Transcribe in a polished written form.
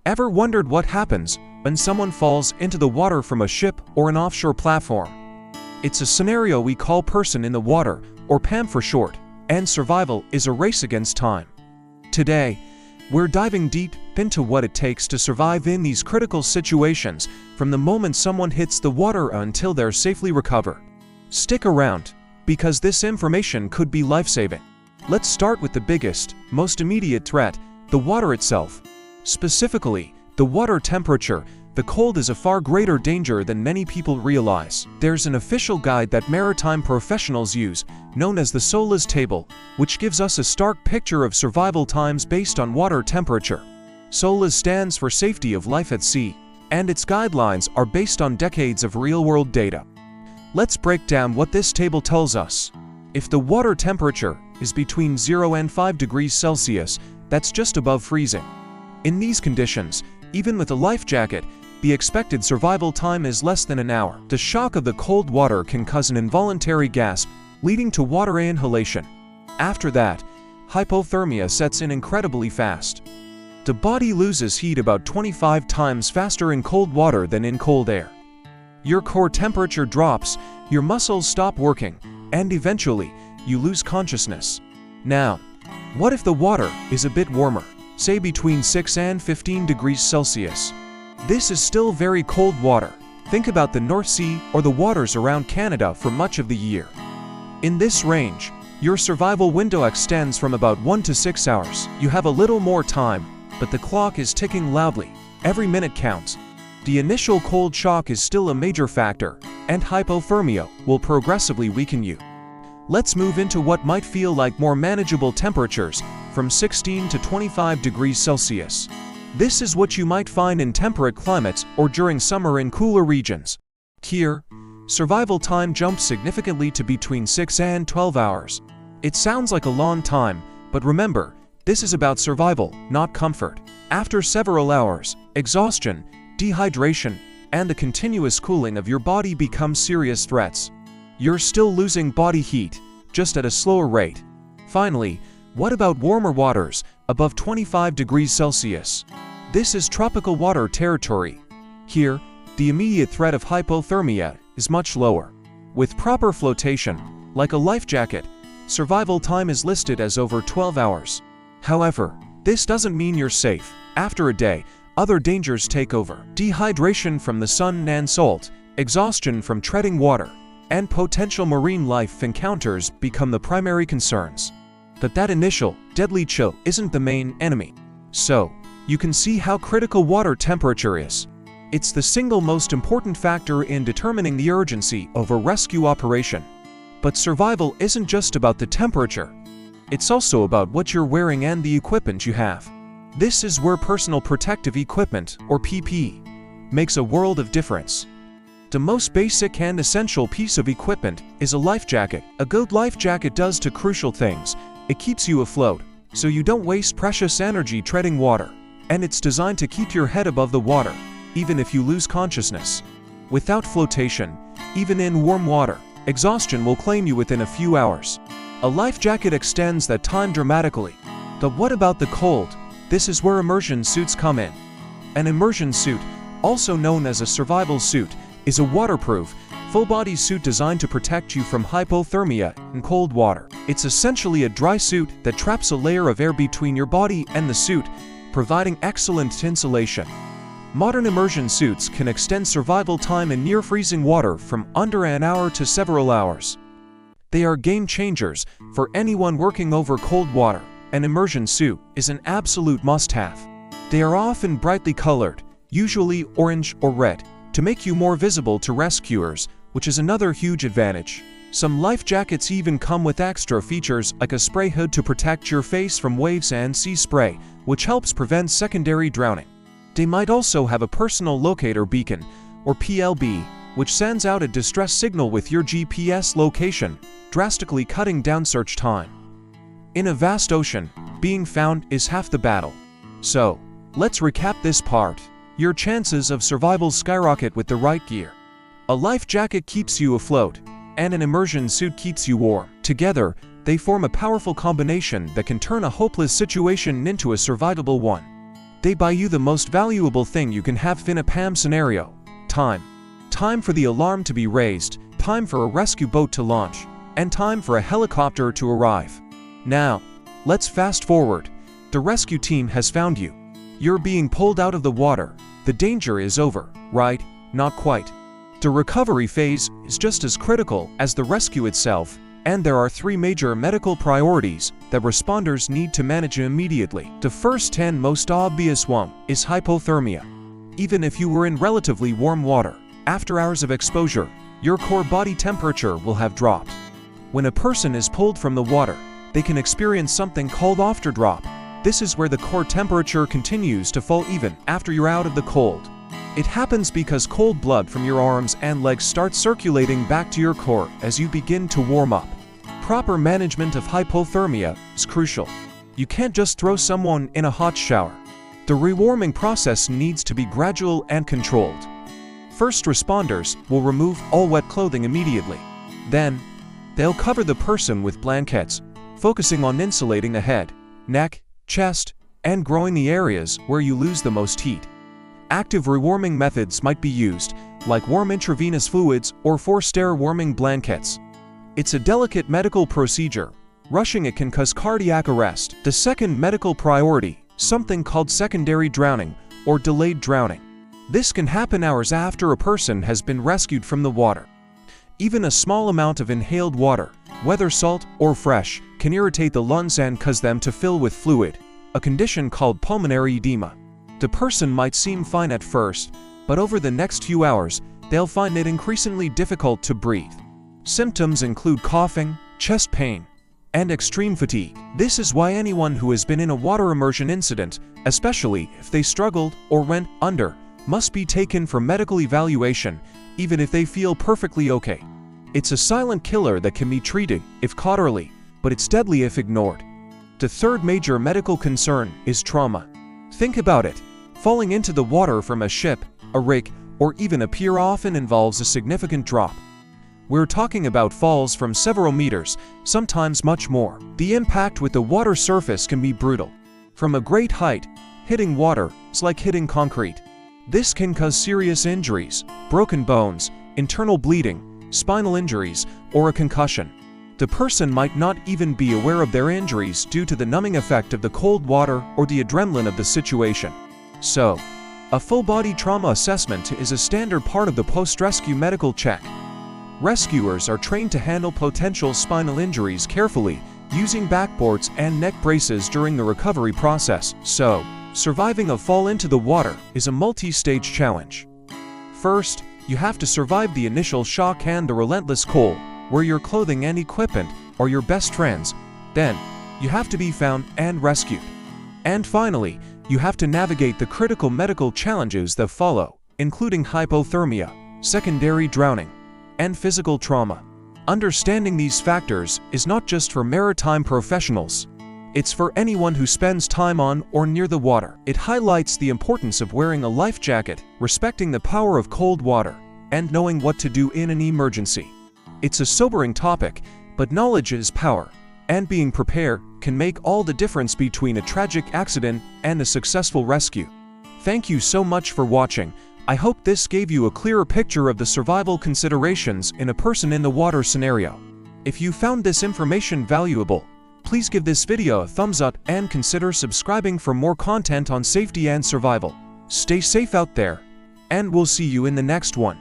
Ever wondered what happens when someone falls into the water from a ship or an offshore platform? It's a scenario we call person in the water, or PAM for short, and survival is a race against time. Today, we're diving deep into what it takes to survive in these critical situations from the moment someone hits the water until they're safely recovered. Stick around, because this information could be life-saving. Let's start with the biggest, most immediate threat, the water itself. Specifically, the water temperature. The cold is a far greater danger than many people realize. There's an official guide that maritime professionals use, known as the SOLAS table, which gives us a stark picture of survival times based on water temperature. SOLAS stands for Safety of Life at Sea, and its guidelines are based on decades of real-world data. Let's break down what this table tells us. If the water temperature is between 0 and 5 degrees Celsius, that's just above freezing. In these conditions, even with a life jacket, the expected survival time is less than an hour. The shock of the cold water can cause an involuntary gasp, leading to water inhalation. After that, hypothermia sets in incredibly fast. The body loses heat about 25 times faster in cold water than in cold air. Your core temperature drops, your muscles stop working, and eventually, you lose consciousness. Now, what if the water is a bit warmer, say between 6 and 15 degrees Celsius? This is still very cold water. Think about the North Sea or the waters around Canada for much of the year. In this range, your survival window extends from about 1 to 6 hours. You have a little more time, but the clock is ticking loudly. Every minute counts. The initial cold shock is still a major factor, and hypothermia will progressively weaken you. Let's move into what might feel like more manageable temperatures, from 16 to 25 degrees Celsius. This is what you might find in temperate climates or during summer in cooler regions. Here, survival time jumps significantly to between 6 and 12 hours. It sounds like a long time, but remember, this is about survival, not comfort. After several hours, exhaustion, dehydration, and the continuous cooling of your body become serious threats. You're still losing body heat, just at a slower rate. Finally, what about warmer waters, above 25 degrees Celsius? This is tropical water territory. Here, the immediate threat of hypothermia is much lower. With proper flotation, like a life jacket, survival time is listed as over 12 hours. However, this doesn't mean you're safe. After a day, other dangers take over. Dehydration from the sun and salt, exhaustion from treading water, and potential marine life encounters become the primary concerns. But that initial, deadly chill isn't the main enemy. So, you can see how critical water temperature is. It's the single most important factor in determining the urgency of a rescue operation. But survival isn't just about the temperature. It's also about what you're wearing and the equipment you have. This is where personal protective equipment, or PP, makes a world of difference. The most basic and essential piece of equipment is a life jacket. A good life jacket does two crucial things. It keeps you afloat, so you don't waste precious energy treading water. And it's designed to keep your head above the water, even if you lose consciousness. Without flotation, even in warm water, exhaustion will claim you within a few hours. A life jacket extends that time dramatically. But what about the cold? This is where immersion suits come in. An immersion suit, also known as a survival suit, is a waterproof, full-body suit designed to protect you from hypothermia in cold water. It's essentially a dry suit that traps a layer of air between your body and the suit, providing excellent insulation. Modern immersion suits can extend survival time in near-freezing water from under an hour to several hours. They are game changers for anyone working over cold water. An immersion suit is an absolute must-have. They are often brightly colored, usually orange or red, to make you more visible to rescuers, which is another huge advantage. Some life jackets even come with extra features like a spray hood to protect your face from waves and sea spray, which helps prevent secondary drowning. They might also have a personal locator beacon, or PLB, which sends out a distress signal with your GPS location, drastically cutting down search time. In a vast ocean, being found is half the battle. So, let's recap this part. Your chances of survival skyrocket with the right gear. A life jacket keeps you afloat, and an immersion suit keeps you warm. Together, they form a powerful combination that can turn a hopeless situation into a survivable one. They buy you the most valuable thing you can have in a PAM scenario: time. Time for the alarm to be raised, time for a rescue boat to launch, and time for a helicopter to arrive. Now, let's fast forward. The rescue team has found you. You're being pulled out of the water. The danger is over, right? Not quite. The recovery phase is just as critical as the rescue itself, and there are 3 major medical priorities that responders need to manage immediately. The first and most obvious one is hypothermia. Even if you were in relatively warm water, after hours of exposure, your core body temperature will have dropped. When a person is pulled from the water, they can experience something called afterdrop. This is where the core temperature continues to fall even after you're out of the cold. It happens because cold blood from your arms and legs starts circulating back to your core as you begin to warm up. Proper management of hypothermia is crucial. You can't just throw someone in a hot shower. The rewarming process needs to be gradual and controlled. First responders will remove all wet clothing immediately. Then, they'll cover the person with blankets, focusing on insulating the head, neck, chest, and growing the areas where you lose the most heat. Active rewarming methods might be used, like warm intravenous fluids or forced air warming blankets. It's a delicate medical procedure. Rushing it can cause cardiac arrest. The second medical priority, something called secondary drowning or delayed drowning. This can happen hours after a person has been rescued from the water. Even a small amount of inhaled water, whether salt or fresh, can irritate the lungs and cause them to fill with fluid, a condition called pulmonary edema. The person might seem fine at first, but over the next few hours, they'll find it increasingly difficult to breathe. Symptoms include coughing, chest pain, and extreme fatigue. This is why anyone who has been in a water immersion incident, especially if they struggled or went under, must be taken for medical evaluation, even if they feel perfectly okay. It's a silent killer that can be treated if caught early, but it's deadly if ignored. The third major medical concern is trauma. Think about it. Falling into the water from a ship, a rig, or even a pier often involves a significant drop. We're talking about falls from several meters, sometimes much more. The impact with the water surface can be brutal. From a great height, hitting water is like hitting concrete. This can cause serious injuries, broken bones, internal bleeding, spinal injuries, or a concussion. The person might not even be aware of their injuries due to the numbing effect of the cold water or the adrenaline of the situation. So, a full-body trauma assessment is a standard part of the post-rescue medical check. Rescuers are trained to handle potential spinal injuries carefully, using backboards and neck braces during the recovery process. So, surviving a fall into the water is a multi-stage challenge. First, you have to survive the initial shock and the relentless cold, where your clothing and equipment are your best friends. Then, you have to be found and rescued. And finally, you have to navigate the critical medical challenges that follow, including hypothermia, secondary drowning, and physical trauma. Understanding these factors is not just for maritime professionals. It's for anyone who spends time on or near the water. It highlights the importance of wearing a life jacket, respecting the power of cold water, and knowing what to do in an emergency. It's a sobering topic, but knowledge is power, and being prepared can make all the difference between a tragic accident and a successful rescue. Thank you so much for watching. I hope this gave you a clearer picture of the survival considerations in a person in the water scenario. If you found this information valuable, please give this video a thumbs up and consider subscribing for more content on safety and survival. Stay safe out there, and we'll see you in the next one.